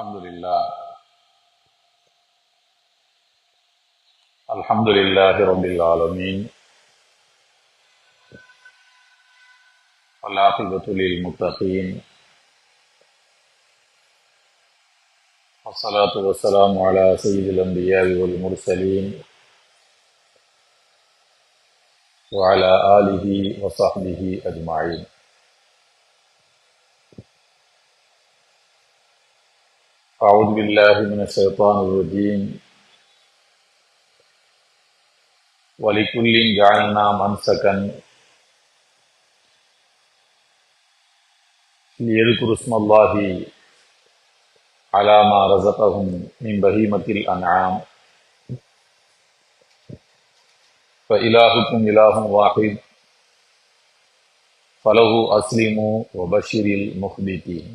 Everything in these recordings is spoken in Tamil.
الحمد لله رب العالمين والعاقبة للمتقين والصلاة والسلام على سيد الأنبياء والمرسلين وعلى آله وصحبه أجمعين. أعوذ بالله من الشيطان الرجيم. وَلِكُلٍّ جَعَلْنَا مَنْسَكًا لِيَذْكُرُوا اسْمَ اللَّهِ عَلَى مَا رَزَقَهُم مِّن بَهِيمَةِ الْأَنْعَامِ فَإِلَٰهُكُمْ إِلَٰهٌ وَاحِدٌ فَلَهُ أَسْلِمُوا وَبَشِّرِ الْمُخْبِتِينَ.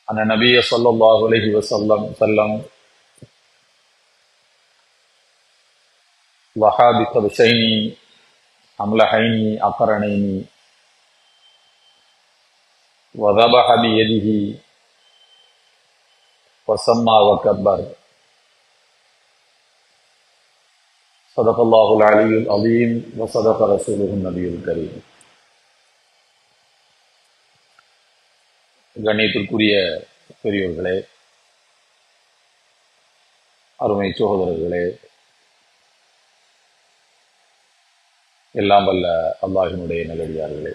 أن النبي صلى الله عليه وسلم ضحى بكبشين أملحين أقرنين وذبح بيده وسمى وكبر. صدق الله العلي العظيم وصدق رسوله النبي الكريم. கண்ணியத்திற்குரிய பெரியோர்களே, அருமை சகோதரர்களே, எல்லாம் வல்ல அல்லாஹ்வினுடைய நல்லடியார்களே,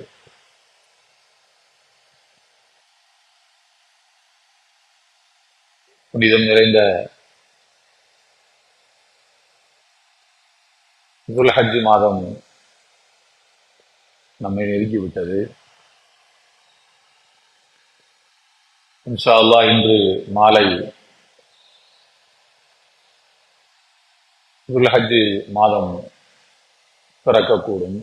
புனிதம் நிறைந்த துல்ஹஜ் மாதம் நம்மை நெருங்கிவிட்டது. இன்ஷா அல்லாஹ் இன்று மாலை துல்ஹஜ் மாதம் பிறக்கக்கூடும்.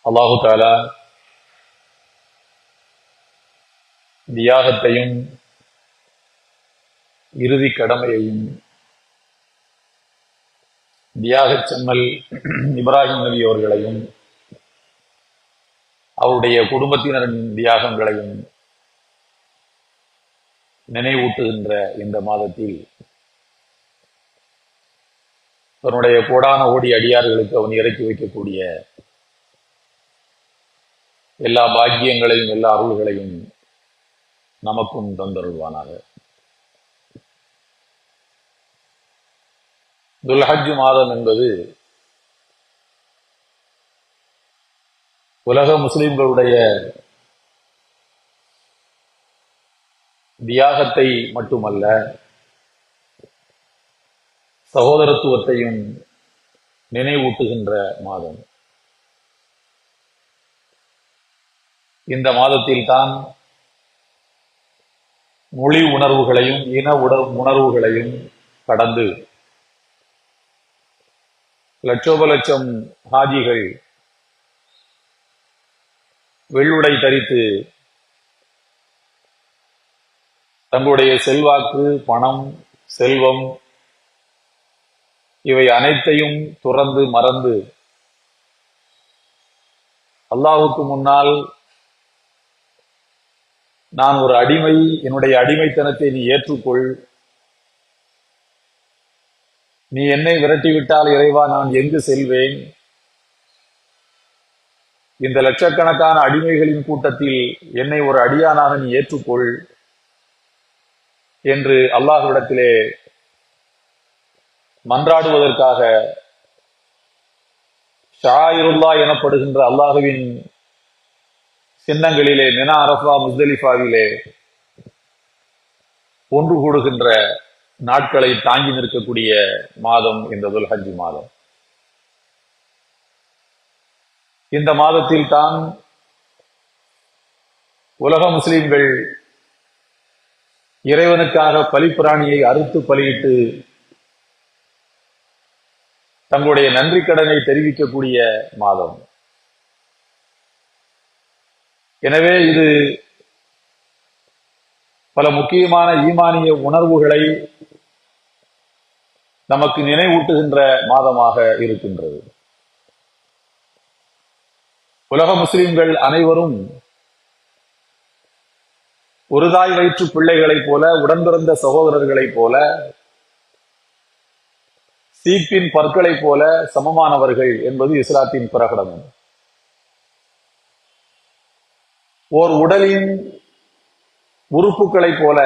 அல்லாஹு தஆலா தியாகத்தையும் இறுதி கடமையையும் தியாகச் செம்மல் இப்ராஹிம் நபி அவர்களையும் அவருடைய குடும்பத்தினரின் தியாகங்களையும் நினைவூட்டுகின்ற இந்த மாதத்தில் தன்னுடைய கோடான கோடி அடியார்களுக்கு அவன் இறக்கி வைக்கக்கூடிய எல்லா பாக்கியங்களையும் எல்லா அருள்களையும் நமக்கும் தந்தருள்வானாக. துல்ஹஜ் மாதம் என்பது உலக முஸ்லிம்களுடைய தியாகத்தை மட்டுமல்ல, சகோதரத்துவத்தையும் நினைவூட்டுகின்ற மாதம். இந்த மாதத்தில் தான் மொழி உணர்வுகளையும் இன உணர்வுகளையும் கடந்து லட்சோப லட்சம் ஹாஜிகள் வெள்ளுடை தரித்து தங்களுடைய செல்வாக்கு, பணம், செல்வம் இவை அனைத்தையும் துறந்து மறந்து அல்லாஹ்வுக்கு முன்னால் நான் ஒரு அடிமை, என்னுடைய அடிமைத்தனத்தை நீ ஏற்றுக்கொள், நீ என்னை விரட்டிவிட்டால் இறைவா நான் எங்கு செல்வேன், இந்த லட்சக்கணக்கான அடிமைகளின் கூட்டத்தில் என்னை ஒரு அடியானாக நீ ஏற்றுக்கொள் என்று அல்லாஹ்விடத்திலே மன்றாடுவதற்காக ஷாயிருல்லா எனப்படுகின்ற அல்லாஹுவின் சின்னங்களிலே மினா, அரஃபா, முஸ்தலிஃபாவிலே ஒன்று கூடுகின்ற நாட்களை தாங்கி நிற்கக்கூடிய மாதம் இந்த துல்ஹஜ் மாதம். இந்த மாதத்தில் தான் உலக முஸ்லிம்கள் இறைவனுக்காக பலிப்பிராணியை அறுத்து பலியிட்டு தங்களுடைய நன்றி கடனை தெரிவிக்கக்கூடிய மாதம். எனவே இது பல முக்கியமான ஈமானிய உணர்வுகளை நமக்கு நினைவூட்டுகின்ற மாதமாக இருக்கின்றது. உலக முஸ்லிம்கள் அனைவரும் ஒரு தாய் வயிற்று பிள்ளைகளைப் போல, உடன்பிறந்த சகோதரர்களைப் போல, சீப்பின் பற்களைப் போல சமமானவர்கள் என்பது இஸ்லாத்தின் பிரகடனம். ஓர் உடலின் உறுப்புகளைப் போல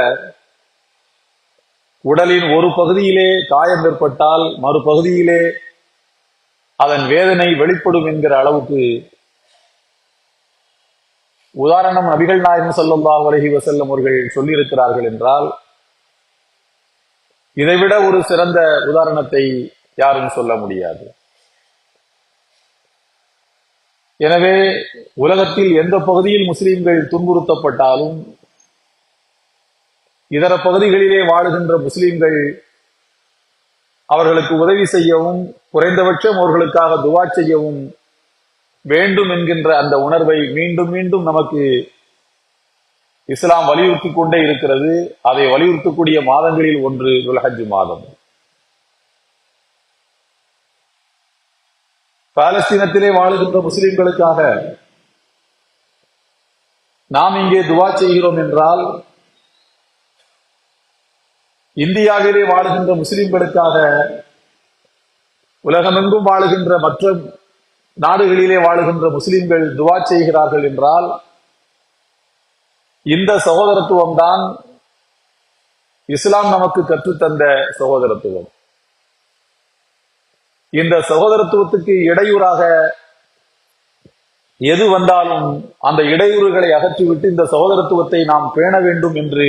உடலின் ஒரு பகுதியிலே காயம் ஏற்பட்டால் மறுபகுதியிலே அதன் வேதனை வெளிப்படும் என்கிற அளவுக்கு உதாரணம் நபிகள் நாயகம் ஸல்லல்லாஹு அலைஹி வஸல்லம் அவர்கள் சொல்லியிருக்கிறார்கள் என்றால், இதைவிட ஒரு சிறந்த உதாரணத்தை யாரும் சொல்ல முடியாது. எனவே உலகத்தில் எந்த பகுதியில் முஸ்லிம்கள் துன்புறுத்தப்பட்டாலும் இதர பகுதிகளிலே வாழுகின்ற முஸ்லிம்கள் அவர்களுக்கு உதவி செய்யவும், குறைந்தபட்சம் அவர்களுக்காக துவா செய்யவும் வேண்டும் என்கின்ற அந்த உணர்வை மீண்டும் மீண்டும் நமக்கு இஸ்லாம் வலியுறுத்தி கொண்டே இருக்கிறது. அதை வலியுறுத்தக்கூடிய மாதங்களில் ஒன்று துல்ஹஜ் மாதம். பாலஸ்தீனத்திலே வாழுகின்ற முஸ்லிம்களுக்காக நாம் இங்கே துவா செய்கிறோம் என்றால், இந்தியாவிலே வாழுகின்ற முஸ்லிம்களுக்காக உலகமெங்கும் வாழுகின்ற மற்ற நாடுகளிலே வாழுகின்ற முஸ்லிம்கள் துவா செய்கிறார்கள் என்றால், இந்த சகோதரத்துவம் தான் இஸ்லாம் நமக்கு கற்றுத்தந்த சகோதரத்துவம். இந்த சகோதரத்துவத்துக்கு இடையூறாக எது வந்தாலும் அந்த இடையூறுகளை அகற்றிவிட்டு இந்த சகோதரத்துவத்தை நாம் பேண வேண்டும் என்று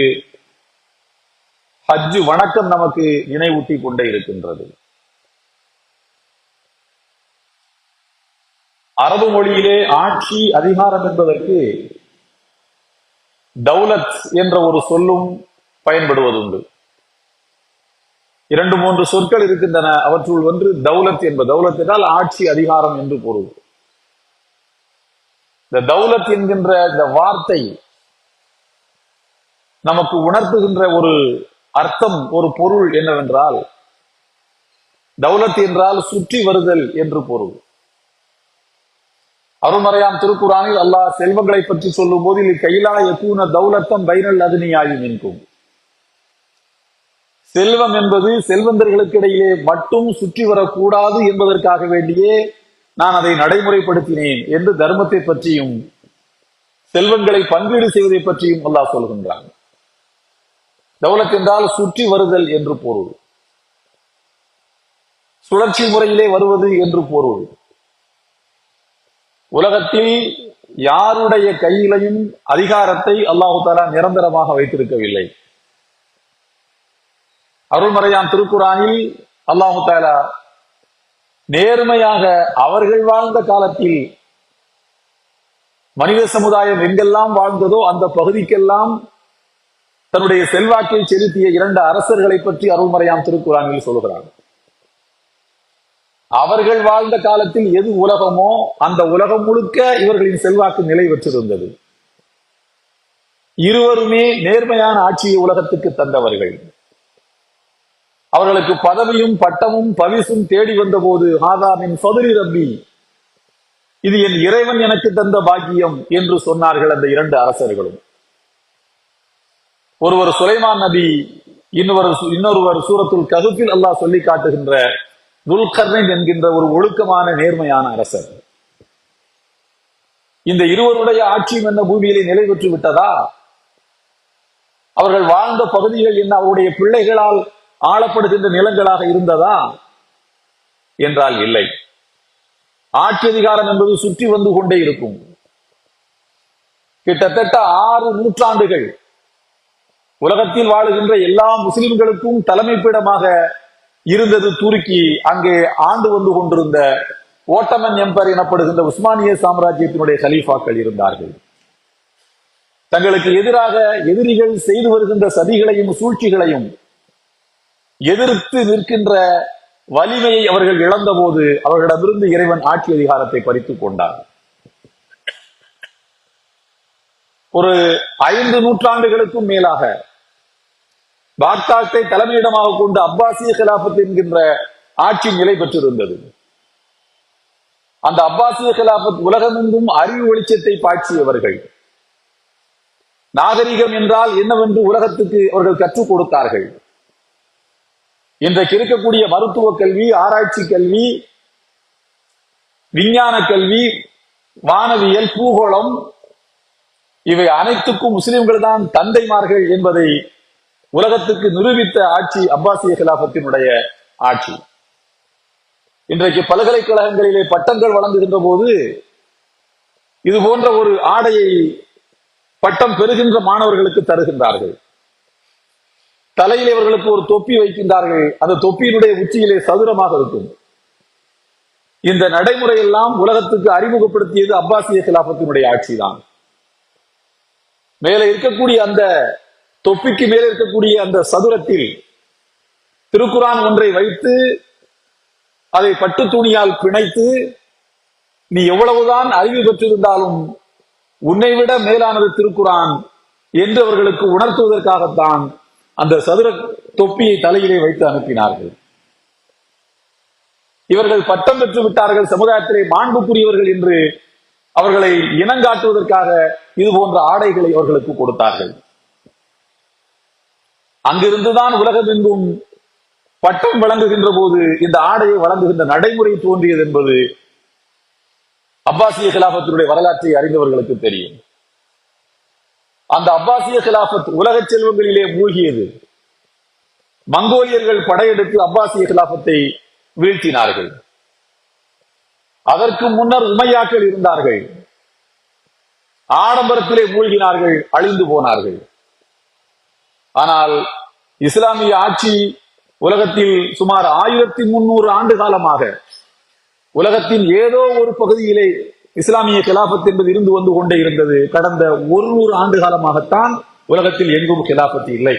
ஹஜ் வணக்கம் நமக்கு நினைவூட்டி கொண்டே இருக்கின்றது. அரபு மொழியிலே ஆட்சி, அதிகாரம் என்பதற்கு தௌலத் என்ற ஒரு சொல்லும் பயன்படுவதுண்டு. 2-3 சொற்கள் இருக்கின்றன. அவற்றுள் ஒன்று தௌலத் என்பது. தௌலத் என்றால் ஆட்சி, அதிகாரம் என்று பொருள். இந்த தௌலத் என்கின்ற இந்த வார்த்தை நமக்கு உணர்த்துகின்ற ஒரு அர்த்தம், ஒரு பொருள் என்னவென்றால், தௌலத் என்றால் சுற்றி வருதல் என்று பொருள். அருள்மறையாம் திருக்குரானில் அல்லாஹ் செல்வங்களை பற்றி சொல்லும் போது, கைலா யகூன தௌலத்தம் பைனல் அக்னியாயி மின்கும், செல்வம் என்பது செல்வந்தர்களுக்கு இடையிலே மட்டும் சுற்றி வரக்கூடாது என்பதற்காக வேண்டியே நான் அதை நடைமுறைப்படுத்தினேன் என்று தர்மத்தை பற்றியும் செல்வங்களை பங்கீடு செய்வதை பற்றியும் அல்லாஹ் சொல்கின்றான். தௌலத் என்றால் சுற்றி வருதல் என்று பொருள், சுழற்சி முறையிலே வருவது என்று பொருள். உலகத்தில் யாருடைய கையிலையும் அதிகாரத்தை அல்லாஹு தஆலா நிரந்தரமாக வைத்திருக்கவில்லை. அருள்மறையான் திருக்குரானில் அல்லாஹு தஆலா நேர்மையாக அவர்கள் வாழ்ந்த காலத்தில் மனித சமுதாயம் எங்கெல்லாம் வாழ்ந்ததோ அந்த பகுதிக்கெல்லாம் தன்னுடைய செல்வாக்கை செலுத்திய 2 அரசர்களை பற்றி அருள்மறையான் திருக்குரானில் சொல்கிறார். அவர்கள் வாழ்ந்த காலத்தில் எது உலகமோ அந்த உலகம் முழுக்க இவர்களின் செல்வாக்கு நிலை பெற்றிருந்தது. இருவருமே நேர்மையான ஆட்சியை உலகத்துக்கு தந்தவர்கள். அவர்களுக்கு பதவியும் பட்டமும் பரிசும் தேடி வந்த போது, ஹாதா மின் ஃபதுலி ரப்பி, இது என் இறைவன் எனக்கு தந்த பாக்கியம் என்று சொன்னார்கள் அந்த 2 அரசர்களும். ஒருவர் சுலைமான் நபி, இன்னொருவர் சூரத்துல் கஹ்ஃபில் அல்லாஹ் சொல்லி காட்டுகின்ற துல்கர்னைன் என்கின்ற ஒரு ஒழுக்கமான நேர்மையான அரசர். இந்த இருவருடைய ஆட்சியும் என்ன பூமியிலே நிலை பெற்று விட்டதா? அவர்கள் வாழ்ந்த பகுதிகள் என்ன அவருடைய பிள்ளைகளால் ஆளப்படுகின்ற நிலங்களாக இருந்ததா என்றால் இல்லை. ஆட்சி அதிகாரம் என்பது சுற்றி வந்து கொண்டே இருக்கும். கிட்டத்தட்ட 6 நூற்றாண்டுகள் உலகத்தில் வாழுகின்ற எல்லா முஸ்லிம்களுக்கும் தலைமைப்பிடமாக இருந்தது துருக்கி. அங்கே ஆண்டு வந்து கொண்டிருந்த ஓட்டமன் எம்பர் எனப்படுகின்ற உஸ்மானிய சாம்ராஜ்யத்தினுடைய கலீஃபாக்கள் இருந்தார்கள். தங்களுக்கு எதிராக எதிரிகள் செய்து வருகின்ற சதிகளையும் சூழ்ச்சிகளையும் எதிர்த்து நிற்கின்ற வலிமையை அவர்கள் இழந்த போது அவர்களிடமிருந்து இறைவன் ஆட்சி அதிகாரத்தை பறித்துக் கொண்டார். ஒரு 5 நூற்றாண்டுகளுக்கும் மேலாக பாக்தாத்தை தலைமையிடமாக கொண்டு அப்பாசிய கிலாபத் என்கின்ற ஆட்சி நிலை பெற்றிருந்தது. அந்த அப்பாசிய கிலாபத் உலகமெங்கும் அறிவு வெளிச்சத்தை பாய்ச்சியவர்கள். நாகரிகம் என்றால் என்னவென்று உலகத்துக்கு அவர்கள் கற்றுக் கொடுத்தார்கள். இன்றைக்கு இருக்கக்கூடிய மருத்துவ கல்வி, ஆராய்ச்சி கல்வி, விஞ்ஞான கல்வி, வானவியல், பூகோளம், இவை அனைத்துக்கும் முஸ்லிம்கள் தான் தந்தைமார்கள் என்பதை உலகத்துக்கு நிரூபித்த ஆட்சி அப்பாசிய கிலாபத்தினுடைய ஆட்சி. இன்றைக்கு பல்கலைக்கழகங்களிலே பட்டங்கள் வழங்குகின்ற போது இது போன்ற ஒரு ஆடையை பட்டம் பெறுகின்ற மாணவர்களுக்கு தருகின்றார்கள். தலையில் இவர்களுக்கு ஒரு தொப்பி வைக்கின்றார்கள். அந்த தொப்பியினுடைய உச்சியிலே சதுரமாக இருக்கும். இந்த நடைமுறையெல்லாம் உலகத்துக்கு அறிமுகப்படுத்தியது அப்பாசிய கிலாபத்தினுடைய ஆட்சி தான். மேலே இருக்கக்கூடிய அந்த தொப்பிக்கு மேலே இருக்கக்கூடிய அந்த சதுரத்தில் திருக்குரான் ஒன்றை வைத்து அதை பட்டு துணியால் பிணைத்து, நீ எவ்வளவுதான் அறிவு பெற்றிருந்தாலும் உன்னை விட மேலானது திருக்குரான் என்று அவர்களுக்கு உணர்த்துவதற்காகத்தான் அந்த சதுர தொப்பியை தலையிலே வைத்து அனுப்பினார்கள். இவர்கள் பட்டம் பெற்று விட்டார்கள், சமுதாயத்திலே மாண்புக்குரியவர்கள் என்று அவர்களை இனங்காட்டுவதற்காக இது போன்ற ஆடைகளை அவர்களுக்கு கொடுத்தார்கள். அங்கிருந்துதான் உலகமெங்கும் பட்டம் வழங்குகின்ற போது இந்த ஆடையை வழங்குகின்ற நடைமுறை தோன்றியது என்பது அப்பாசிய கிலாபத்தினுடைய வரலாற்றை அறிந்தவர்களுக்கு தெரியும். அந்த அப்பாசிய கிலாபத் உலக செல்வங்களிலே மூழ்கியது. மங்கோலியர்கள் படையெடுத்து அப்பாசிய கிலாபத்தை வீழ்த்தினார்கள். அதற்கு முன்னர் உமையாக்கள் இருந்தார்கள். ஆடம்பரத்திலே மூழ்கினார்கள், அழிந்து போனார்கள். ஆனால் இஸ்லாமிய ஆட்சி உலகத்தில் சுமார் 1300 ஆண்டு காலமாக உலகத்தின் ஏதோ ஒரு பகுதியிலே இஸ்லாமிய கிலாபத் என்பது இருந்து வந்து கொண்டே இருந்தது. கடந்த 100 ஆண்டு காலமாகத்தான் உலகத்தில் எங்கும் கிலாபத் இல்லை.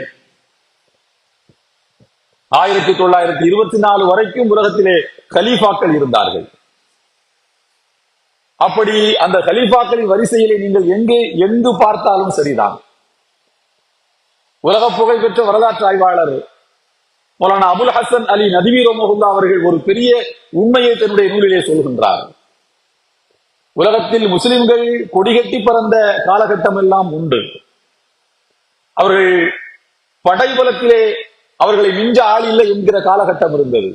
1924 வரைக்கும் உலகத்திலே கலீஃபாக்கள் இருந்தார்கள். அப்படி அந்த கலீஃபாக்களின் வரிசையிலே நீங்கள் எங்கு பார்த்தாலும் சரிதான். உலக புகழ் பெற்ற வரலாற்று ஆய்வாளர் மௌலானா அபுல் ஹசன் அலி நதுவி ரஹ்மத்துல்லாஹி அவர்கள் ஒரு பெரிய உண்மையை தன்னுடைய நூலிலே சொல்கின்றார். உலகத்தில் முஸ்லிம்கள் கொடிகட்டி பறந்த காலகட்டம் எல்லாம் உண்டு. அவர்கள் படைபலத்திலே அவர்களை மிஞ்ச ஆள் இல்லை என்கிற காலகட்டம் இருந்தது.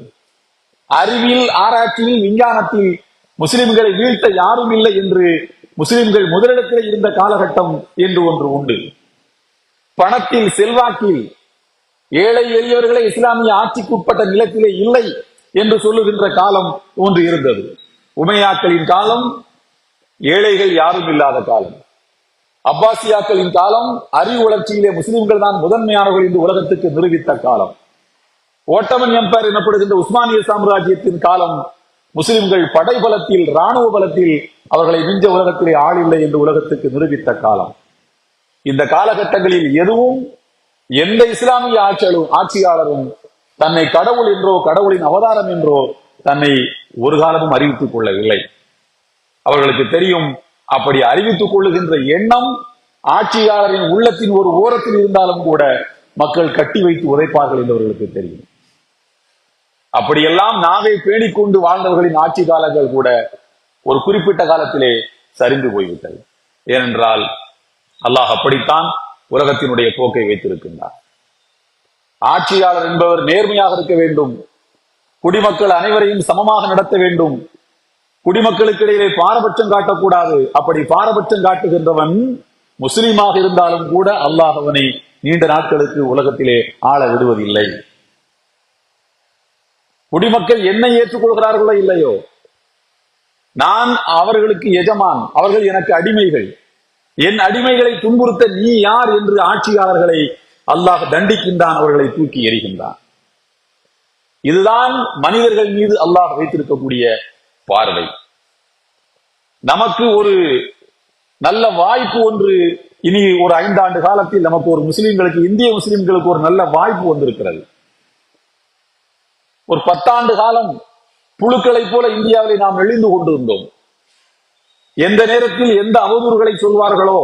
அறிவியல், ஆராய்ச்சியில், விஞ்ஞானத்தில் முஸ்லிம்களை வீழ்த்த யாரும் இல்லை என்று முஸ்லிம்கள் முதலிடத்திலே இருந்த காலகட்டம் என்று ஒன்று உண்டு. பணத்தில், செல்வாக்கில் ஏழை எளியவர்களை இஸ்லாமிய ஆட்சிக்கு உட்பட்ட நிலத்திலே இல்லை என்று சொல்லுகின்ற காலம் ஒன்று இருந்தது. உமையாக்களின் காலம் ஏழைகள் யாரும் இல்லாத காலம். அப்பாசியாக்களின் காலம் அறிவு வளர்ச்சியிலே முஸ்லிம்கள் தான் முதன்மையானவர்கள் என்று உலகத்துக்கு நிரூபித்த காலம். ஓட்டமன் எம்பையர் எனப்படுகின்ற உஸ்மானிய சாம்ராஜ்யத்தின் காலம் முஸ்லிம்கள் படைபலத்தில், ராணுவ பலத்தில் அவர்களை மிஞ்ச உலகத்திலே ஆள் இல்லை என்று உலகத்துக்கு நிரூபித்த காலம். இந்த காலகட்டங்களில் எதுவும் எந்த இஸ்லாமிய ஆட்சியாளரும் தன்னை கடவுள் என்றோ கடவுளின் அவதாரம் என்றோ தன்னை ஒரு காலமும் அறிவித்துக் கொள்ளவில்லை. அவர்களுக்கு தெரியும், அப்படி அறிவித்துக் கொள்ளுகின்ற எண்ணம் ஆட்சியாளரின் உள்ளத்தின் ஒரு ஓரத்தில் இருந்தாலும் கூட மக்கள் கட்டி வைத்து உரைப்பார்கள் என்று அவர்களுக்கு தெரியும். அப்படியெல்லாம் நாவை பேணிக்கொண்டு வாழ்ந்தவர்களின் ஆட்சி காலங்கள் கூட ஒரு குறிப்பிட்ட காலத்திலே சரிந்து போய்விட்டது. ஏனென்றால் அல்லாஹ் அப்படித்தான் உலகத்தினுடைய போக்கை வைத்திருக்கின்றார். ஆட்சியாளர் என்பவர் நேர்மையாக இருக்க வேண்டும், குடிமக்கள் அனைவரையும் சமமாக நடத்த வேண்டும், குடிமக்களுக்கு இடையிலே பாரபட்சம் காட்டக்கூடாது. அப்படி பாரபட்சம் காட்டுகின்றவன் முஸ்லீமாக இருந்தாலும் கூட அல்லாஹ் அவனை நீண்ட நாட்களுக்கு உலகத்திலே ஆள விடுவதில்லை. குடிமக்கள் என்னை ஏற்றுக்கொள்கிறார்களோ இல்லையோ, நான் அவர்களுக்கு எஜமான், அவர்கள் எனக்கு அடிமைகள். என் அடிமைகளை துன்புறுத்த நீ யார் என்று ஆட்சியாளர்களை அல்லாஹ் தண்டிக்கின்றான், அவர்களை தூக்கி எறிகின்றான். இதுதான் மனிதர்கள் மீது அல்லாஹ் வைத்திருக்கக்கூடிய பார்வை. நமக்கு ஒரு நல்ல வாய்ப்பு ஒன்று, இனி ஒரு 5 ஆண்டு காலத்தில் நமக்கு ஒரு முஸ்லிம்களுக்கு, இந்திய முஸ்லிம்களுக்கு ஒரு நல்ல வாய்ப்பு வந்திருக்கிறது. ஒரு 10 ஆண்டு காலம் புழுக்களை போல இந்தியாவிலே நாம் எழுந்து கொண்டிருந்தோம். எந்த நேரத்தில் எந்த அவதூறுகளை சொல்வார்களோ,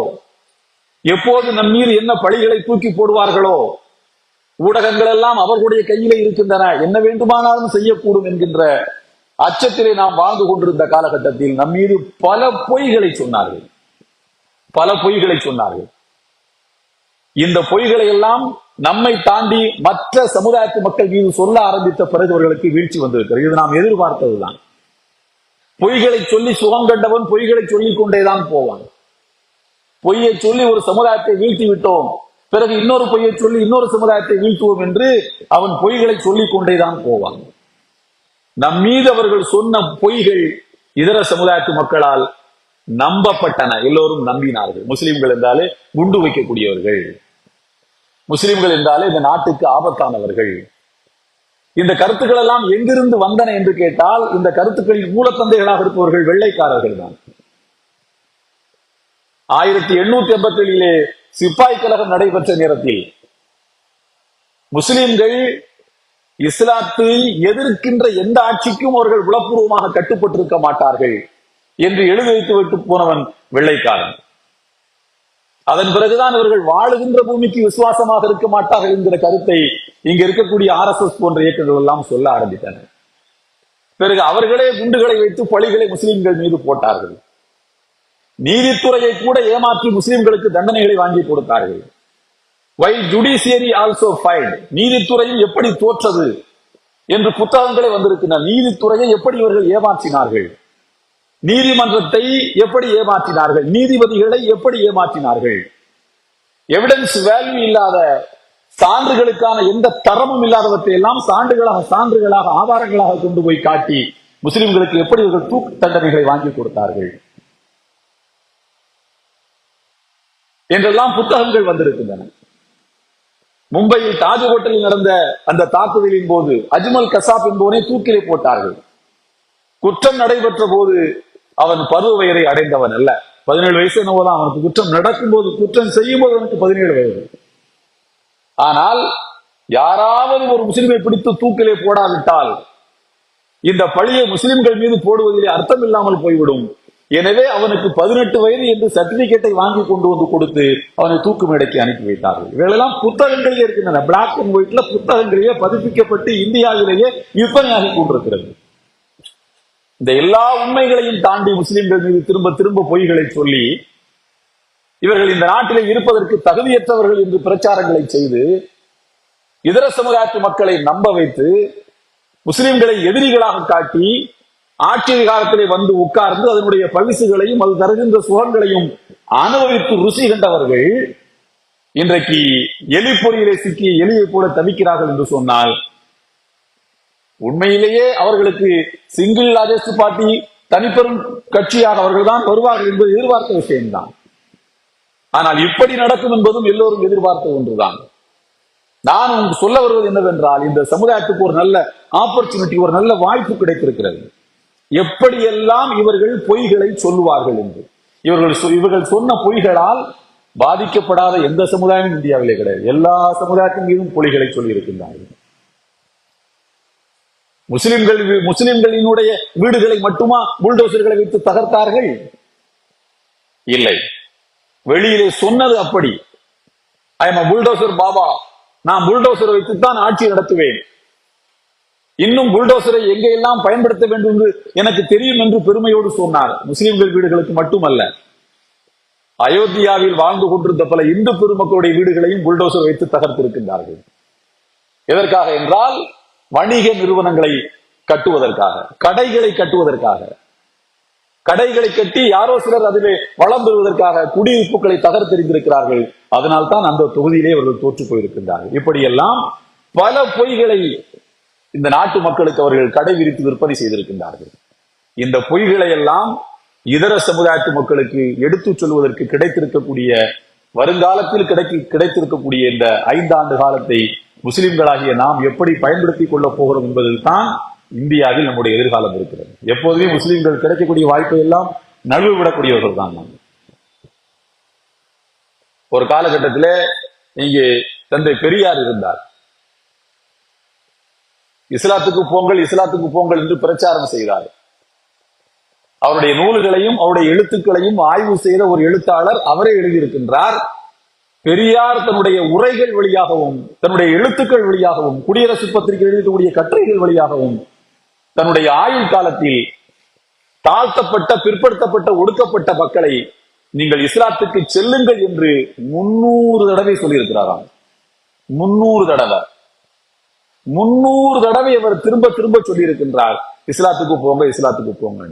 எப்போது நம் மீது என்ன பழிகளை தூக்கி போடுவார்களோ, ஊடகங்கள் எல்லாம் அவர்களுடைய கையிலே இருக்கின்றன, என்ன வேண்டுமானாலும் செய்யக்கூடும் என்கின்ற அச்சத்திலே நாம் வாழ்ந்து கொண்டிருந்த காலகட்டத்தில் நம் மீது பல பொய்களை சொன்னார்கள். இந்த பொய்களை எல்லாம் நம்மை தாண்டி மற்ற சமுதாயத்து மக்கள் மீது சொல்ல ஆரம்பித்த பிறகு அவர்களுக்கு வீழ்ச்சி வந்திருக்கிறது. இது நாம் எதிர்பார்த்ததுதான். பொய்களை சொல்லி சுகம் கண்டவன் பொய்களை சொல்லிக் கொண்டேதான் போவான். பொய்யை சொல்லி ஒரு சமுதாயத்தை வீழ்த்தி விட்டோம், பிறகு இன்னொரு பொய்யை சொல்லி இன்னொரு சமுதாயத்தை வீழ்த்துவோம் என்று அவன் பொய்களை சொல்லிக் கொண்டேதான் போவான். நம் மீது அவர்கள் சொன்ன பொய்கள் இதர சமுதாயத்து மக்களால் நம்பப்பட்டன. எல்லோரும் நம்பினார்கள். முஸ்லிம்கள் என்றாலே குண்டு வைக்கக்கூடியவர்கள், முஸ்லிம்கள் என்றாலே இந்த நாட்டுக்கு ஆபத்தானவர்கள். இந்த கருத்துக்கள் எல்லாம் எங்கிருந்து வந்தன என்று கேட்டால், இந்த கருத்துக்களின் மூலத்தந்தைகளாக இருப்பவர்கள் வெள்ளைக்காரர்கள் தான். 1887 சிப்பாய் கழகம் நடைபெற்ற நேரத்தில் முஸ்லிம்கள் இஸ்லாத்தை எதிர்க்கின்ற எந்த ஆட்சிக்கும் அவர்கள் உளப்பூர்வமாக கட்டுப்பட்டிருக்க மாட்டார்கள் என்று எழுதி வைத்து போனவன் வெள்ளைக்காரன். அதன் பிறகுதான் இவர்கள் வாழுகின்ற பூமிக்கு விசுவாசமாக இருக்க மாட்டார்கள் என்கிற கருத்தை இங்க இருக்கக்கூடிய RSS போன்ற இயக்கங்கள் எல்லாம் சொல்ல ஆரம்பித்தன. பிறகு அவர்களே குண்டுகளை வைத்து பழிகளை முஸ்லிம்கள் மீது போட்டார்கள். நீதித்துறையை கூட ஏமாற்றி முஸ்லிம்களுக்கு தண்டனைகளை வாங்கி கொடுத்தார்கள். While judiciary also failed, நீதித்துறையும் எப்படி தோற்றது என்று புத்தகங்களே வந்திருக்கின்றன. நீதித்துறையை எப்படி இவர்கள் ஏமாற்றினார்கள், நீதிமன்றத்தை எப்படி ஏமாற்றினார்கள், நீதிபதிகளை எப்படி ஏமாற்றினார்கள், எவிடன்ஸ் வேல்யூ இல்லாத, சான்றுகளுக்கான எந்த தரமும் இல்லாதவற்றை எல்லாம் சான்றுகளாக ஆதாரங்களாக கொண்டு போய் காட்டி முஸ்லிம்களுக்கு எப்படி இவர்கள் தூக்கு தண்டனைகளை வாங்கி கொடுத்தார்கள் என்றெல்லாம் புத்தகங்கள் வந்திருக்கின்றன. மும்பையில் தாஜ் ஹோட்டலில் நடந்த அந்த தாக்குதலின் போது அஜ்மல் கசாப் என்பவனை தூக்கிலே போட்டார்கள். குற்றம் நடைபெற்ற போது அவன் பருவ வயதை அடைந்தவன் அல்ல, 17 வயசு என்னவோதான் அவனுக்கு. குற்றம் நடக்கும் போது, குற்றம் செய்யும் போது அவனுக்கு 17 வயது. ஆனால் யாராவது ஒரு முஸ்லிமை பிடித்து தூக்கிலே போடாவிட்டால் இந்த பழியை முஸ்லிம்கள் மீது போடுவதிலே அர்த்தம் இல்லாமல் போய்விடும். எனவே அவனுக்கு 18 வயது என்று சர்டிபிகேட்டை வாங்கி கொண்டு வந்து கொடுத்து அவனை தூக்கு மேடைக்கு அனுப்பி வைத்தார்கள். இவைகளெல்லாம் புத்தகங்களிலே இருக்கின்றன. பிளாக் அண்ட் ஒயிட்ல புத்தகங்களிலே பதிப்பிக்கப்பட்டு இந்தியாவிலேயே விற்பனையாகி கொண்டிருக்கிறது. இந்த எல்லா உண்மைகளையும் தாண்டி முஸ்லிம்கள் மீது திரும்ப திரும்ப பொய்களை சொல்லி இவர்கள் இந்த நாட்டிலே இருப்பதற்கு தகுதியற்றவர்கள் என்று பிரச்சாரங்களை செய்து இதர சமுதாயத்து மக்களை நம்ப வைத்து முஸ்லிம்களை எதிரிகளாக காட்டி ஆட்சி அதிகாரத்திலே வந்து உட்கார்ந்து அதனுடைய பரிசுகளையும் அது தருகின்ற சுகங்களையும் அனுபவித்து ருசி கண்டவர்கள் இன்றைக்கு எலி பொறியிலே சிக்கி எலியை போல தவிக்கிறார்கள் என்று சொன்னால் உண்மையிலேயே அவர்களுக்கு சிங்கிள் லார்ஜஸ்ட் பார்ட்டி, தனிப்பெரும் கட்சியாக அவர்கள் தான் வருவார்கள் என்பது எதிர்பார்த்த விஷயம்தான். ஆனால் இப்படி நடக்கும் என்பதும் எல்லோரும் எதிர்பார்த்த ஒன்றுதான். நான் உங்களுக்கு சொல்ல வருவது என்னவென்றால், இந்த சமுதாயத்துக்கு ஒரு நல்ல ஆப்பர்ச்சுனிட்டி, ஒரு நல்ல வாய்ப்பு கிடைத்திருக்கிறது. எப்படியெல்லாம் இவர்கள் பொய்களை சொல்லுவார்கள் என்று. இவர்கள் சொன்ன பொய்களால் பாதிக்கப்படாத எந்த சமுதாயமும் இந்தியாவிலே கிடையாது. எல்லா சமுதாயத்தின் மீதும் பொய்களை சொல்லி இருக்கின்றார்கள். முஸ்லிம்களினுடைய வீடுகளை மட்டுமா புல்டோசர்களை வைத்து தகர்த்தார்கள்? இல்லை. வெளியிலே சொன்னது அப்படி, ஐ எம் புல்டோசர் பாபா, நான் புல்டோசரை வைத்துத்தான் ஆட்சி நடத்துவேன், இன்னும் புல்டோசரை எங்கெல்லாம் பயன்படுத்த வேண்டும் என்று எனக்கு தெரியும் என்று பெருமையோடு சொன்னார். முஸ்லிம்கள் வீடுகளுக்கு மட்டுமல்ல, அயோத்தியாவில் வாழ்ந்து கொண்டிருந்த பல இந்து பெருமக்களுடைய வீடுகளையும் புல்டோசர் வைத்து தகர்த்திருக்கின்றார்கள். எதற்காக என்றால், வணிக நிறுவனங்களை கட்டுவதற்காக, கடைகளை கட்டுவதற்காக, கடைகளை கட்டி யாரோ சிலர் அதிலே வளம் பெறுவதற்காக குடியிருப்புகளை தகர்த்தெறிந்திருக்கிறார்கள். அதனால் தான் அந்த தொகுதியிலே அவர்கள் தோற்று போயிருக்கின்றார்கள். இப்படியெல்லாம் பல பொய்களை இந்த நாட்டு மக்களுக்கு அவர்கள் கடை விரித்து விற்பனை செய்திருக்கின்றார்கள். இந்த பொய்களை எல்லாம் இதர சமுதாயத்து மக்களுக்கு எடுத்து சொல்வதற்கு கிடைத்திருக்கக்கூடிய, வருங்காலத்தில் கிடைத்திருக்கக்கூடிய இந்த 5 ஆண்டு காலத்தை முஸ்லிம்களாகிய நாம் எப்படி பயன்படுத்திக் கொள்ளப் போகிறோம் என்பதில் தான் இந்தியாவில் நம்முடைய எதிர்காலம் இருக்கிறது. எப்போதுமே முஸ்லிம்கள் கிடைக்கக்கூடிய வாய்ப்பை எல்லாம் நழுவ விடக்கூடியவர்கள் தான். ஒரு காலகட்டத்திலே இங்கே தந்தை பெரியார் இருந்தார். இஸ்லாத்துக்கு போங்கள், இஸ்லாத்துக்கு போங்கள் என்று பிரச்சாரம் செய்தார். அவருடைய நூல்களையும் அவருடைய எழுத்துக்களையும் ஆய்வு செய்த ஒரு எழுத்தாளர் அவரே எழுதியிருக்கின்றார். பெரியார் தன்னுடைய உரைகள் வழியாகவும் தன்னுடைய எழுத்துக்கள் வழியாகவும் குடியரசு பத்திரிகை எழுதக்கூடிய கட்டுரைகள் வழியாகவும் தன்னுடைய ஆயுள் காலத்தில் தாழ்த்தப்பட்ட, பிற்படுத்தப்பட்ட, ஒடுக்கப்பட்ட மக்களை நீங்கள் இஸ்லாத்துக்கு செல்லுங்கள் என்று 300 தடவை சொல்லியிருக்கிறாராம். 300 தடவை 300 தடவை அவர் திரும்ப திரும்ப சொல்லி இருக்கின்றார், இஸ்லாத்துக்கு போங்க, இஸ்லாத்துக்கு போங்க.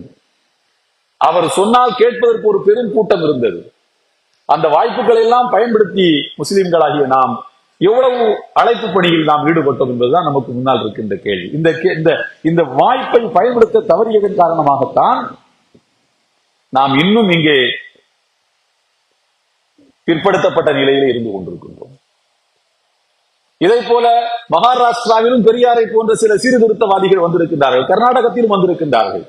அவர் சொன்னால் கேட்பதற்கு ஒரு பெரும் கூட்டம் இருந்தது. அந்த வாய்ப்புகளை எல்லாம் பயன்படுத்தி முஸ்லிம்களாகிய நாம் எவ்வளவு அழைப்பு பணியில் நாம் ஈடுபட்டோம் என்பதுதான் நமக்கு முன்னால் இருக்கின்ற கேள்வி. இந்த வாய்ப்பை பயன்படுத்த தவறியதன் காரணமாகத்தான் நாம் இன்னும் இங்கே பிற்படுத்தப்பட்ட நிலையிலே இருந்து கொண்டிருக்கின்றோம். இதை போல மகாராஷ்டிராவிலும் பெரியாரை போன்ற சில சீர்திருத்தவாதிகள் வந்திருக்கின்றார்கள், கர்நாடகத்திலும் வந்திருக்கின்றார்கள்.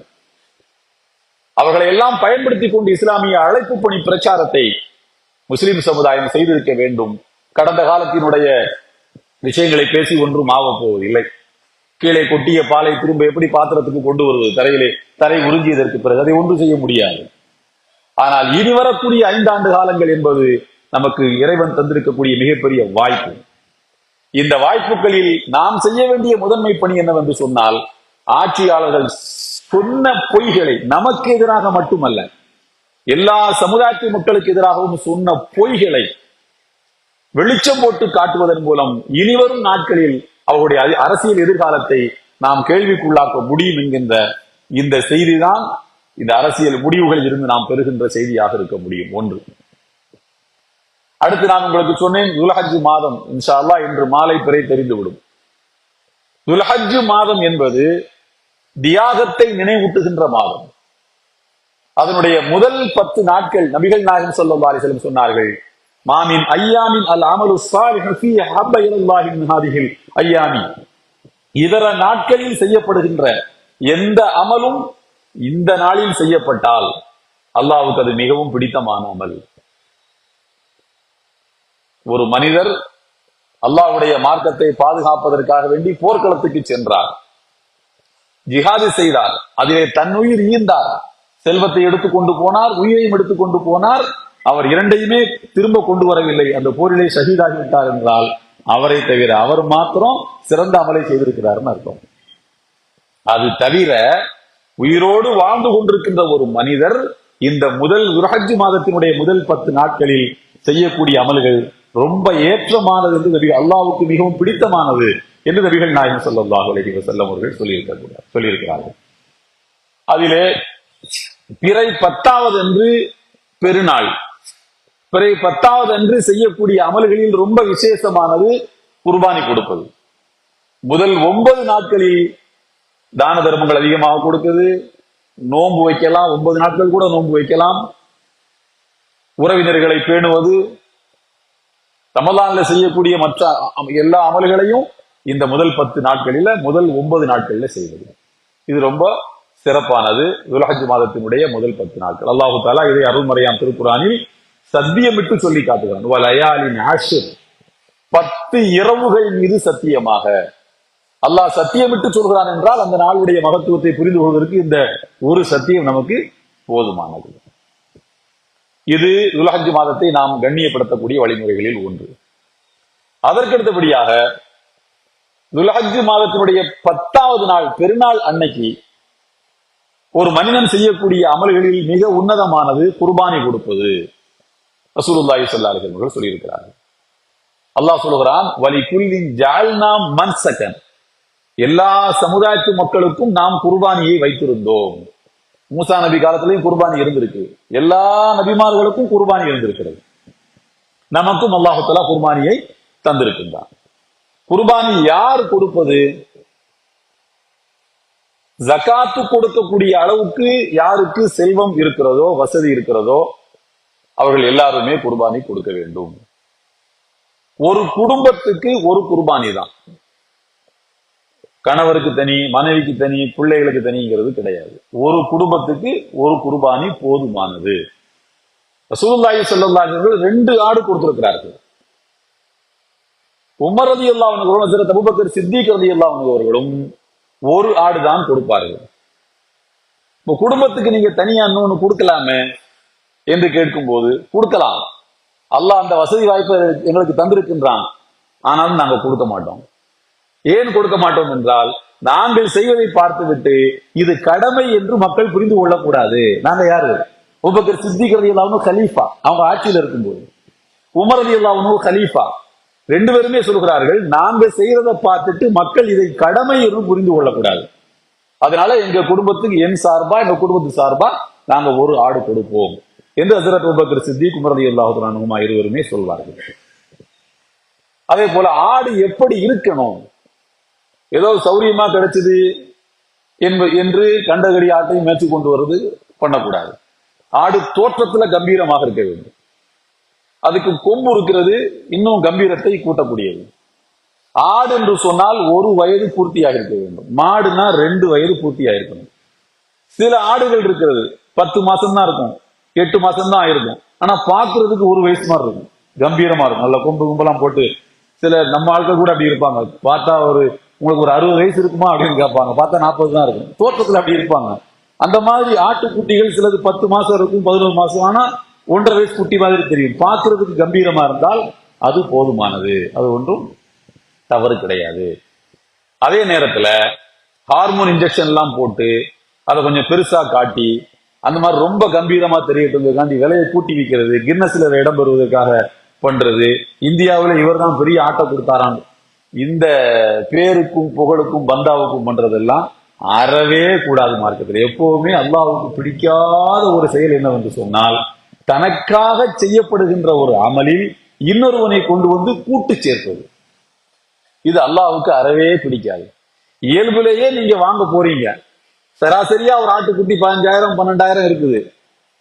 அவர்களை எல்லாம் பயன்படுத்திக் கொண்டு இஸ்லாமிய அழைப்பு பணி பிரச்சாரத்தை முஸ்லிம் சமுதாயம் செய்திருக்க வேண்டும். கடந்த காலத்தினுடைய விஷயங்களை பேசி ஒன்றும் ஆகப் போவதில்லை. கீழே கொட்டிய பாலை திரும்ப எப்படி பாத்திரத்துக்கு கொண்டு வருவது? தரை உறிஞ்சியதற்கு பிறகு அதை ஒன்று செய்ய முடியாது. ஆனால் இனி வரக்கூடிய 5 ஆண்டு காலங்கள் என்பது நமக்கு இறைவன் தந்திருக்கக்கூடிய மிகப்பெரிய வாய்ப்பு. இந்த வாய்ப்புகளில் நாம் செய்ய வேண்டிய முதன்மை பணி என்னவென்று சொன்னால், ஆட்சியாளர்கள் சொன்ன பொய்களை நமக்கு எதிராக மட்டுமல்ல, எல்லா சமுதாய மக்களுக்கு எதிராகவும் சொன்ன பொய்களை வெளிச்சம் போட்டு காட்டுவதன் மூலம் இனிவரும் நாட்களில் அவருடைய அரசியல் எதிர்காலத்தை நாம் கேள்விக்குள்ளாக்க முடியும் என்கின்ற இந்த செய்திதான் இந்த அரசியல் முடிவுகளில் இருந்து நாம் பெறுகின்ற செய்தியாக இருக்க முடியும். ஒன்று. அடுத்து நான் உங்களுக்கு சொன்னேன், துல்ஹஜ் மாதம் இன்ஷா அல்லாஹ் இன்று மாலை பிறை தெரிந்துவிடும். துல்ஹஜ் மாதம் என்பது தியாகத்தை நினைவூட்டுகின்ற மாதம். அதனுடைய முதல் 10 நாட்கள் நபிகள் நாயகம் ஸல்லல்லாஹு அலைஹி வஸல்லம் சொன்னார்கள், மாமின் ஐயாமின் அல் அமலு ஸாலிஹு ஃபீ ஹப்ப இலல்லாஹி மின் ஹாதிஹில் ஐயாமி. இதர நாட்களில் செய்யப்படுகின்ற எந்த அமலும் இந்த நாளில் செய்யப்பட்டால் அல்லாஹ்வுக்கு அது மிகவும் பிடித்தமான அமல். ஒரு மனிதர் அல்லாஹ்வுடைய மார்க்கத்தை பாதுகாப்பதற்காக வேண்டி போர்க்களத்துக்கு சென்றார், ஜிஹாது செய்தார், அதிலே தன்னுயிர் ஈந்தார், செல்வத்தை எடுத்துக்கொண்டு போனார், உயிரையும் எடுத்துக்கொண்டு போனார். அவர் இரண்டையுமே திரும்ப கொண்டு வரவில்லை, அந்த போரிலே ஷஹீதாகிவிட்டார் என்றால் அவரை தவிர அவர் மாத்திரம் சிறந்த அமலை செய்திருக்கிறார்னு அர்த்தம். அது தவிர உயிரோடு வாழ்ந்து கொண்டிருக்கின்ற ஒரு மனிதர் இந்த முதல் துல்ஹஜ் மாதத்தினுடைய முதல் 10 நாட்களில் செய்யக்கூடிய அமல்கள் ரொம்ப ஏற்றமானது என்று நபி, அல்லாஹ்வுக்கு மிகவும் பிடித்தமானது என்று நபிகள் நாயகம் ஸல்லல்லாஹு அலைஹி வஸல்லம் அவர்கள் சொல்லியிருக்கிறார்கள். அதிலே பிறை 10வது அன்று பெருநாள், பிறை 10வது அன்று செய்யக்கூடிய அமல்களில் ரொம்ப விசேஷமானது குர்பானி கொடுப்பது. முதல் 9 நாட்களில் தான தர்மங்கள் அதிகமாக கொடுக்குது, நோன்பு வைக்கலாம், 9 நாட்கள் கூட நோன்பு வைக்கலாம், உறவினர்களை பேணுவது, ரமலான்ல செய்யக்கூடிய மற்ற எல்லா அமல்களையும் இந்த முதல் 10 நாட்களில முதல் 9 நாட்கள்ல செய்வது. இது ரொம்ப சிறப்பானது. துல்ஹஜ் மாதத்தினுடைய முதல் 10 நாட்கள் அல்லாஹு தஆலா இதை அருள்மறையாம் திருக்குர்ஆனில் சத்தியமிட்டு சொல்லி காட்டுகிறான். வலயாலின் ஆஷிர், 10 இரவுகள் மீது சத்தியமாக. அல்லாஹ் சத்தியமிட்டு சொல்கிறான் என்றால் அந்த நாளுடைய மகத்துவத்தை புரிந்து கொள்வதற்கு இந்த ஒரு சத்தியம் நமக்கு போதுமானது. இது துல்ஹஜ் மாதத்தை நாம் கண்ணியப்படுத்தக்கூடிய வழிமுறைகளில் ஒன்று. அதற்கடுத்தபடியாக துல்ஹஜ் மாதத்தினுடைய 10வது நாள் பெருநாள் அன்னைக்கு ஒரு மனிதன் செய்யக்கூடிய அமல்களில் மிக உன்னதமானது குர்பானி கொடுப்பது. ரசூலுல்லாஹி ஸல்லல்லாஹு அலைஹி வஸல்லம் அவர்கள் சொல்லியிருக்கிறார்கள். அல்லாஹ் சொல்கிறான், வலிகுல்லின் ஜஅல்னா மன்சகன், எல்லா சமுதாயத்து மக்களுக்கும் நாம் குர்பானியை வைத்திருந்தோம். மூசா நபி காலத்திலையும் குர்பானி இருந்திருக்கு, எல்லா நபிமார்களுக்கும் குர்பானி இருந்திருக்கிறது, நமக்கும் அல்லாஹ் தஆலா குர்பானியை தந்திருக்கின்றான். குர்பானி யார் கொடுப்பது? ஜகாத்து கொடுக்கக்கூடிய அளவுக்கு யாருக்கு செல்வம் இருக்கிறதோ, வசதி இருக்கிறதோ, அவர்கள் எல்லாருமே குர்பானி கொடுக்க வேண்டும். ஒரு குடும்பத்துக்கு ஒரு குர்பானி தான், கணவருக்கு தனி, மனைவிக்கு தனி, பிள்ளைகளுக்கு தனிங்கிறது கிடையாது. ஒரு குடும்பத்துக்கு ஒரு குர்பானி போதுமானது. ரசூலுல்லாஹி ஸல்லல்லாஹு அலைஹி வஸல்லம் 2 ஆடு கொடுத்திருக்கிறார்கள். உமர் ரலியல்லாஹு அன்ஹு அவர்களும் ஹஜ்ரத் அபூபக்கர் சித்திக் ரலியல்லாஹு அன்ஹு அவர்களும் 1 ஆடு தான் கொடுப்பார்கள். இப்போ குடும்பத்துக்கு நீங்க தனியா இன்னொன்னு கொடுக்கலாமே என்று கேட்கும் போது கொடுக்கலாம். அல்லாஹ் அந்த வசதி வாய்ப்பை எங்களுக்கு தந்திருக்கின்றான், ஆனாலும் நாங்க கொடுக்க மாட்டோம். ஏன் கொடுக்க மாட்டோம் என்றால், நாங்கள் செய்வதை பார்த்துவிட்டு இது கடமை என்று மக்கள் புரிந்து கொள்ளக்கூடாது. நாங்க யாரு? அபூபக்கர் சித்திக் ரலியல்லாஹு அன்ஹு கலீஃபா, அவங்க ஆட்சியில் இருக்கும்போது. உமர் ரலியல்லாஹு அன்ஹு கலீஃபா. ரெண்டு பேருமே சொல்கிறார்கள், நாங்க செய்யறதை பார்த்துட்டு மக்கள் இதை கடமை என்று புரிந்து கொள்ளக்கூடாது. அதனால எங்க குடும்பத்துக்கு என் சார்பா, எங்க குடும்பத்து சார்பா நாங்க ஒரு ஆடு கொடுப்போம் என்று ஹஜ்ரத் அபூபக்கர் சித்திக், உமர் ரலியல்லாஹு அன்ஹுமா இருவருமே சொல்வார்கள். அதே போல ஆடு எப்படி இருக்கணும்? ஏதோ சௌரியமா கிடைச்சது என்று கண்டகடி ஆட்டையும் மேய்ச்சி கொண்டு வருவது பண்ணக்கூடாது. ஆடு தோற்றத்துல கம்பீரமாக இருக்க வேண்டும். அதுக்கு கொம்பு இருக்கிறது, இன்னும் கம்பீரத்தை கூட்டக்கூடியது. ஆடு என்று சொன்னால் 1 வயது பூர்த்தியாக இருக்க வேண்டும். மாடுனா 2 வயது பூர்த்தியாக இருக்கணும். சில ஆடுகள் இருக்கிறது 10 மாசம் தான் இருக்கும், 8 மாசம் தான் ஆயிருக்கும். ஆனா பாக்குறதுக்கு 1 வயசு மாதிரி இருக்கும், கம்பீரமா இருக்கும், நல்ல கொம்பு கும்பெல்லாம் போட்டு. சில நம்ம ஆட்கள் கூட அப்படி இருப்பாங்க. பார்த்தா உங்களுக்கு ஒரு 60 வயசு இருக்குமா அப்படின்னு கேட்பாங்க. பார்த்தா 40 தான் இருக்கும், தோற்றத்துல அப்படி இருப்பாங்க. அந்த மாதிரி ஆட்டுக்குட்டிகள் சிலது 10 மாசம் இருக்கும், 11 மாசம். ஆனா 1.5 வயசு குட்டி மாதிரி தெரியும். பார்க்கறதுக்கு கம்பீரமா இருந்தால் அது போதுமானது, அது ஒன்றும் தவறு கிடையாது. அதே நேரத்துல ஹார்மோன் இன்ஜெக்ஷன் எல்லாம் போட்டு அதை கொஞ்சம் பெருசா காட்டி அந்த மாதிரி ரொம்ப கம்பீரமா தெரியட்டுங்கிறதுக்காண்டி விலையை கூட்டி விற்கிறது, கின்னஸ்ல இடம் பெறுவதற்காக பண்றது, இந்தியாவில் இவர் தான் பெரிய ஆட்டை கொடுத்தாராம், இந்த பேருக்கும் புகழுக்கும் பந்தாவுக்கும் பண்றதெல்லாம் அறவே கூடாது மார்க்கத்தில். எப்பவுமே அல்லாஹ்வுக்கு பிடிக்காத ஒரு செயல் என்னவென்று சொன்னால், தனக்காக செய்யப்படுகின்ற ஒரு அமலில் இன்னொருவனை கொண்டு வந்து கூட்டு சேர்ப்பது. இது அல்லாஹ்வுக்கு அறவே பிடிக்காது. இயல்புலேயே நீங்க வாங்க போறீங்க, சராசரியா ஒரு ஆட்டுக்குட்டி 15,000 12,000 இருக்குது.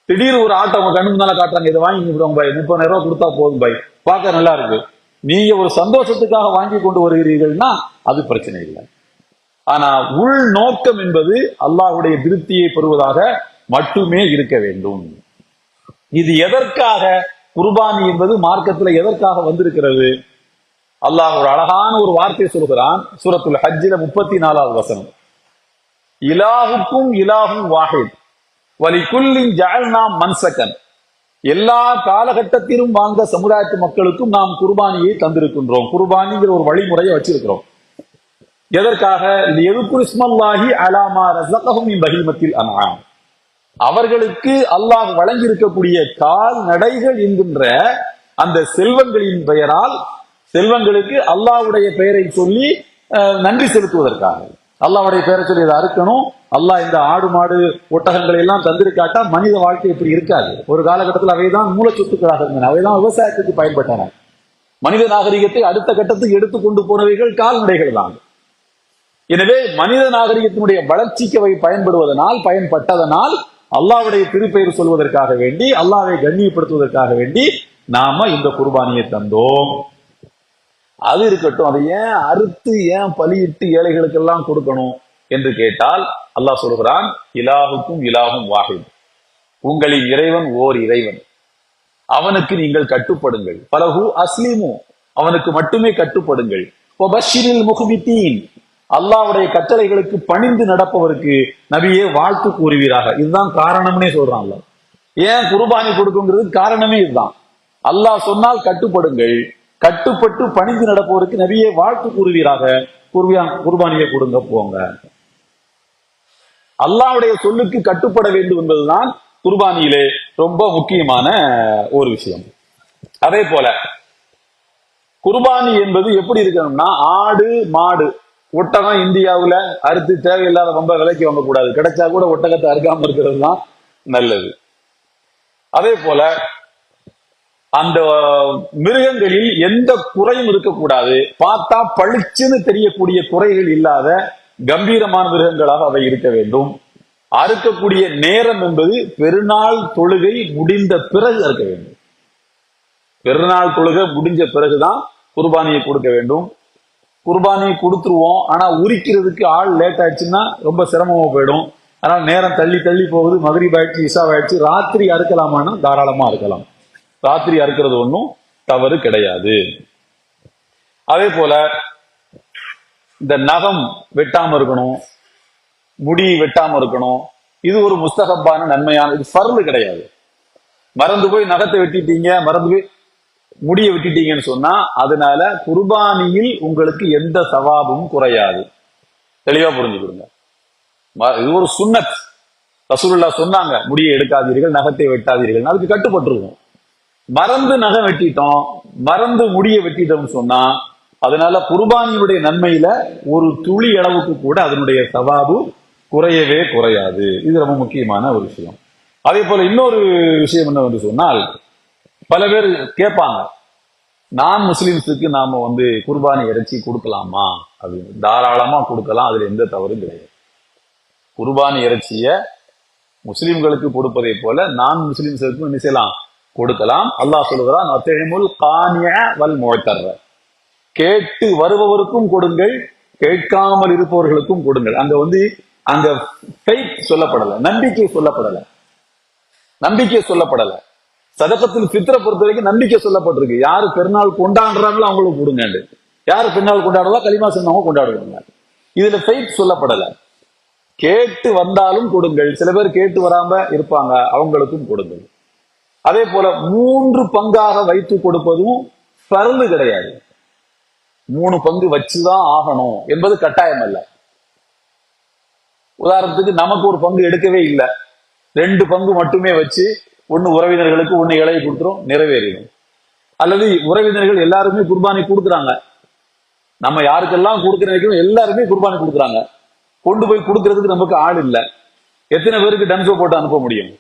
திடீர் ஒரு ஆட்டை அவங்க கண்ணு முன்னால காட்டுறாங்க, இதை வாங்கி விடுவாங்க பாய், 30,000 ரூபாய் கொடுத்தா போதும் பாய், பார்க்க நல்லா இருக்கு. நீங்க ஒரு சந்தோஷத்துக்காக வாங்கி கொண்டு வருகிறீர்கள்னா அது பிரச்சனை இல்லை. ஆனா உள் நோக்கம் என்பது அல்லாஹ்வுடைய திருப்தியை பெறுவதாக மட்டுமே இருக்க வேண்டும். இது எதற்காக குர்பானி என்பது மார்க்கத்துல எதற்காக வந்திருக்கிறது? அல்லாஹ் ஒரு அழகான ஒரு வார்த்தை சொல்கிறான் சூரத்துல் ஹஜ்ஜில 34வது வசனம். இலாஹுக்கும் இலாஹும் வாஹித் வலிகுல்லின் ஜஅல்னா மன்சகன். எல்லா காலகட்டத்திலும் வாழ்ந்த சமுதாயத்து மக்களுக்கும் நாம் குர்பானியை தந்திருக்கின்றோம். குர்பானிங்கிற ஒரு வழிமுறையை வச்சிருக்கிறோம். எதற்காக? லியதுகுர் இஸ்மல்லாஹி அலா மா ரஸகஹும் மின் பஹீமத்தில் அன்ஆம். அவர்களுக்கு அல்லாஹ் வழங்கி இருக்கக்கூடிய கால்நடைகள் என்கின்ற அந்த செல்வங்களின் பெயரால், செல்வங்களுக்கு அல்லாஹ்வுடைய பெயரை சொல்லி நன்றி செலுத்துவதற்காக. அல்லாஹ்வுடைய பெயரை சொல்லி இதை அறுக்கணும், அல்லாஹ் இந்த ஆடு மாடு ஒட்டகங்களை எல்லாம் தந்திருக்காட்டா மனித வாழ்க்கை இப்படி இருக்காது. ஒரு காலகட்டத்தில் அவைதான் மூல சொத்துக்களாக இருந்தன, அவைதான் விவசாயத்துக்கு பயன்பட்டன. மனித நாகரிகத்தை அடுத்த கட்டத்துக்கு எடுத்துக்கொண்டு போனவைகள் கால்நடைகள் தான். எனவே மனித நாகரிகத்தினுடைய வளர்ச்சிக்கு அவை பயன்பட்டதனால் அல்லாஹ்வுடைய திருப்பெயர் சொல்வதற்காக வேண்டி, அல்லாஹ்வை கண்ணியப்படுத்துவதற்காக வேண்டி நாம இந்த குர்பானியை தந்தோம். அது இருக்கட்டும், அதை ஏன் அறுத்து ஏன் பலியிட்டு ஏழைகளுக்கு எல்லாம் கொடுக்கணும் என்று கேட்டால், அல்லாஹ் சொல்கிறான், இலாஹுக்கும் இலாஹும் வாஹித். உங்களின் இறைவன் ஓர் இறைவன், அவனுக்கு நீங்கள் கட்டுப்படுங்கள். பலஹு அஸ்லிமு, அவனுக்கு மட்டுமே கட்டுப்படுங்கள். வபஷ்ஷிரில் முஹ்பிதீன், அல்லாஹ்வுடைய கட்டளைகளுக்கு பணிந்து நடப்பவருக்கு நபியே வாழ்த்து கூறுவீராக. இதுதான் காரணம்னே சொல்றான். ஏன் குர்பானி கொடுக்குங்கிறது காரணமே இதுதான். அல்லாஹ் சொன்னால் கட்டுப்படுங்கள், கட்டுப்பட்டு பணிந்து நடப்பவருக்கு நபியே வாழ்த்து கூறுவீராக, குர்பானியை கொடுங்க போங்க. அல்லாஹ்வுடைய சொல்லுக்கு கட்டுப்பட வேண்டும் என்பதுதான் குர்பானியிலே ரொம்ப முக்கியமான ஒரு விஷயம். அதே போல குர்பானி என்பது எப்படி இருக்கணும்னா, ஆடு மாடு ஒட்டகம் இந்தியாவுல அறுத்து தேவையில்லாத ரொம்ப விலைக்கு வாங்கக்கூடாது. கிடைச்சா கூட ஒட்டகத்தை அறுக்காம இருக்கிறது தான் நல்லது. அதே போல அந்த மிருகங்களில் எந்த குறையும் இருக்கக்கூடாது. பார்த்தா பளிச்சுன்னு தெரியக்கூடிய குறைகள் இல்லாத கம்பீரமான மிருகங்களாக அவை இருக்க வேண்டும். அறுக்கக்கூடிய நேரம் என்பது பெருநாள் தொழுகை முடிந்த பிறகு அறுக்க வேண்டும். பெருநாள் தொழுகை முடிஞ்ச பிறகுதான் குர்பானியை கொடுக்க வேண்டும். குர்பானியை கொடுத்துருவோம், ஆனா உரிக்கிறதுக்கு ஆள் லேட் ஆயிடுச்சுன்னா ரொம்ப சிரமமா போயிடும். அதனால நேரம் தள்ளி தள்ளி போகுது, மகரிப் ஆயிடுச்சு, இஷா ஆயிடுச்சு, ராத்திரி அறுக்கலாமான்னா தாராளமா அறுக்கலாம். ராத்திரி அறுக்கிறது ஒன்றும் தவறு கிடையாது. அதே போல இந்த நகம் வெட்டாம இருக்கணும், முடி வெட்டாம இருக்கணும். இது ஒரு முஸ்தகப்பான நன்மையான, இது ஃபர்லு கிடையாது. மறந்து போய் நகத்தை வெட்டிட்டீங்க, மறந்து போய் முடிய விட்டுட்டீங்கன்னு சொன்னா அதனால குர்பானியில் உங்களுக்கு எந்த சவாபும் குறையாது. தெளிவா புரிஞ்சுக்கிடுங்க. இது ஒரு சுன்னத். ரசூலுல்லாஹ் சொன்னாங்க, முடியை எடுக்காதீர்கள், நகத்தை வெட்டாதீர்கள். அதுக்கு கட்டுப்பட்டுருவோம். மறந்து நகம் வெட்டிட்டோம், மறந்து முடிய வெட்டிட்டோம்னு சொன்னா அதனால குர்பானியுடைய நன்மையில ஒரு துளி அளவுக்கு கூட அதனுடைய சவாபு குறையவே குறையாது. இது ரொம்ப முக்கியமான ஒரு விஷயம். அதே போல இன்னொரு விஷயம் என்னவென்று சொன்னால், பல பேர் கேட்பாங்க, நான் முஸ்லிம்ஸுக்கு நாம குர்பானி இறைச்சி கொடுக்கலாமா அப்படின்னு. தாராளமா கொடுக்கலாம், அதுல எந்த தவறும் கிடையாது. குர்பானி இறைச்சிய முஸ்லிம்களுக்கு கொடுப்பதை போல நான் முஸ்லிம்ஸுக்கு என்ன செய்யலாம், கொடுக்கலாம். அல்லாஹ் சொல்லுகிறான், அத்தஹிமுல் கானிய வல் முஅத்தர்ர, கேட்டு வருபவருக்கும் கொடுங்கள், கேட்காமல் இருப்பவர்களுக்கும் கொடுங்கள். அங்க ஃபெய்த் சொல்லப்படல, நம்பிக்கை சொல்லப்படல, நம்பிக்கை சொல்லப்படல. சதகத்தில் ஃபித்ர பொறுத்த வரைக்கும் நம்பிக்கை சொல்லப்பட்டிருக்கு. யாரு பெருநாள் கொண்டாடுறாங்களோ அவங்களுக்கு கொடுங்க, யாரு பெருநாள் கொண்டாடுறதோ களிமா சொன்னவங்க கொண்டாடுவாங்க. இதுல ஃபெய்த் சொல்லப்படல. கேட்டு வந்தாலும் கொடுங்கள், சில பேர் கேட்டு வராம இருப்பாங்க, அவங்களுக்கும் கொடுங்கள். அதே போல 3 பங்காக வைத்து கொடுப்பதும் ஃபர்து கிடையாது. 3 பங்கு வச்சுதான் ஆகணும் என்பது கட்டாயம் அல்ல. உதாரணத்துக்கு நமக்கு ஒரு பங்கு எடுக்கவே இல்லை, 2 பங்கு மட்டுமே வச்சு ஒன்னு உறவினர்களுக்கு ஒன்னு இலையை கொடுத்துரும், நிறைவேறிடும். அல்லது உறவினர்கள் எல்லாருமே குர்பானி கொடுக்குறாங்க, நம்ம யாருக்கெல்லாம் கொடுக்கறோம் எல்லாருமே குர்பானி கொடுக்குறாங்க, கொண்டு போய் கொடுக்கறதுக்கு நமக்கு ஆள் இல்லை. எத்தனை பேருக்கு டன்சோ போட்டு அனுப்ப முடியும்?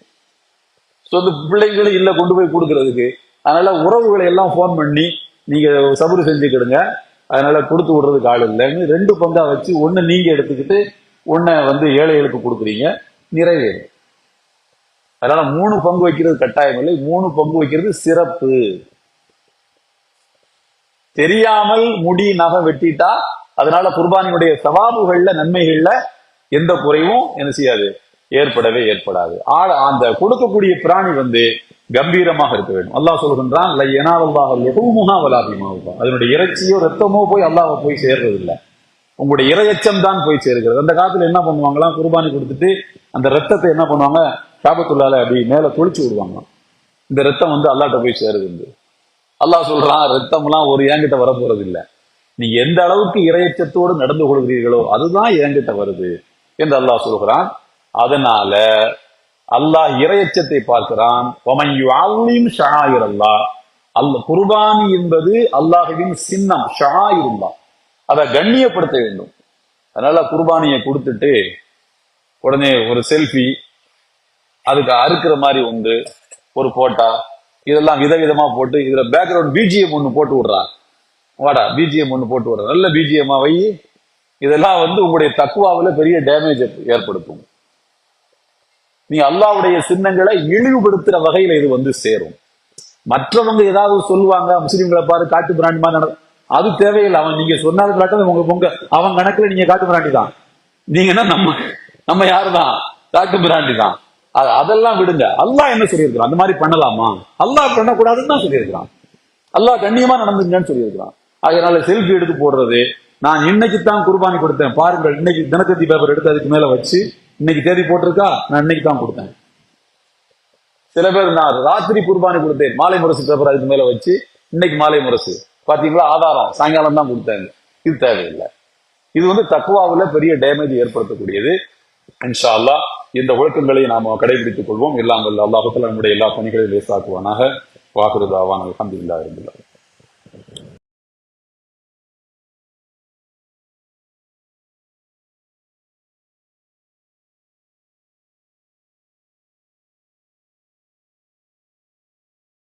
சொந்த பிள்ளைங்களும் இல்லை கொண்டு போய் கொடுக்கறதுக்கு. அதனால உறவுகளை எல்லாம் போன் பண்ணி நீங்க சபரு செஞ்சுக்கிடுங்க, அதனால கொடுத்து விடுறதுக்கு ஆள் இல்லைன்னு 2 பங்கா வச்சு ஒன்னு நீங்க எடுத்துக்கிட்டு ஒன்ன ஏழைகளுக்கு கொடுக்குறீங்க, நிறைவேறும். அதனால 3 பங்கு வைக்கிறது கட்டாயம் இல்லை, 3 பங்கு வைக்கிறது சிறப்பு. தெரியாமல் முடி நகம் வெட்டிட்டா அதனால குர்பானியுடைய சவாபுகள்ல நன்மைகள்ல எந்த குறைவும் என்ன செய்யாது, ஏற்படவே ஏற்படாது. அந்த கொடுக்கக்கூடிய பிராணி கம்பீரமாக இருக்க வேண்டும். அல்லாஹ் சொல்கின்றான், அதனுடைய இறைச்சியோ ரத்தமோ போய் அல்லாஹ் போய் சேர்றது இல்லை, உங்களுடைய இரையச்சம் தான் போய் சேர்கிறது. அந்த காலத்துல என்ன பண்ணுவாங்களாம், குர்பானி கொடுத்துட்டு அந்த ரத்தத்தை என்ன பண்ணுவாங்க, காபத்துள்ளால அப்படி மேல தொளிச்சு விடுவாங்க. இந்த ரத்தம் அல்லாட்ட போய் சேருது. அல்லாஹ் சொல்றான், ரத்தம்லாம் ஒரு என்கிட்ட வர போறது இல்லை, நீங்க எந்த அளவுக்கு இரையச்சத்தோடு நடந்து கொள்கிறீர்களோ அதுதான் என்கிட்ட வருது என்று அல்லாஹ் சொல்கிறான். அதனால அல்லாஹ் இரையச்சத்தை பார்க்கிறான். குர்பானி என்பது அல்லாஹ்வின் சின்னம், ஷஆயிருல்லாஹ், அதை கண்ணியப்படுத்த வேண்டும். அதனால குர்பானியை கொடுத்துட்டு உடனே ஒரு செல்ஃபி, அதுக்கு அறுக்கிற மாதிரி ஒரு போட்டா, இதெல்லாம் விதவிதமா போட்டு இதுல பேக்ரவுண்ட் பிஜிஎம் ஒண்ணு போட்டு விடுறா, வாடா பிஜிஎம் ஒண்ணு போட்டு விடுற, நல்ல பிஜிஎம்மா வை. இதெல்லாம் உங்களுடைய தக்குவாவில பெரிய டேமேஜ் ஏற்படுத்தும். நீ அல்லாஹ்வுடைய சின்னங்களை இழிவுபடுத்துற வகையில இது சேரும். மற்றவங்க ஏதாவது சொல்லுவாங்க, முஸ்லிம்களை பாரு காட்டு பிராண்டி மாதிரி, அது தேவையில்லை. அவன் நீங்க சொன்னாலும் உங்க பொங்க அவன் கணக்குல நீங்க காட்டு பிராண்டி தான், நீங்கன்னா நம்ம யாருதான் காட்டு பிராண்டி தான். அதெல்லாம் விடுங்க. அல்லாஹ் என்ன சொல்லியிருக்கிறான், அந்த மாதிரி பண்ணலாமா, அல்லாஹ் பண்ணக்கூடாதுன்னு தான் சொல்லியிருக்கிறான். அல்லாஹ் கண்ணியமா நடந்துங்கன்னு சொல்லியிருக்கிறான். அதனால செல்ஃபி எடுத்து போடுறது, நான் இன்னைக்கு தான் குர்பானி கொடுத்தேன் பாருங்கள், இன்னைக்கு தினத்தந்தி பேப்பர் எடுத்து அதுக்கு மேல வச்சு இன்னைக்கு தேதி போட்டிருக்கா, நான் இன்னைக்கு தான் கொடுத்தேன். சில பேர் நான் ராத்திரி குர்பானி கொடுத்தேன், மாலை முரசு பேப்பர் அதுக்கு மேல வச்சு இன்னைக்கு மாலை முரசு பாத்தீங்களா, ஆதாரம் சாயங்காலம் தான் கொடுத்தாங்க. இது தேவையில்லை. இது தக்குவாவுல பெரிய டேமேஜ் ஏற்படுத்தக்கூடியது. இன்ஷா அல்லாஹ் இந்த ஒழுக்கங்களை நாம கடைபிடித்துக் கொள்வோம். எல்லாம் வல்ல அல்லாஹ் நம்முடைய எல்லா பணிகளையும் லேசாக்குவானாக. வாக்குறுதாவான அல்ஹம்துலில்லாஹி ரப்பில் ஆலமீன்.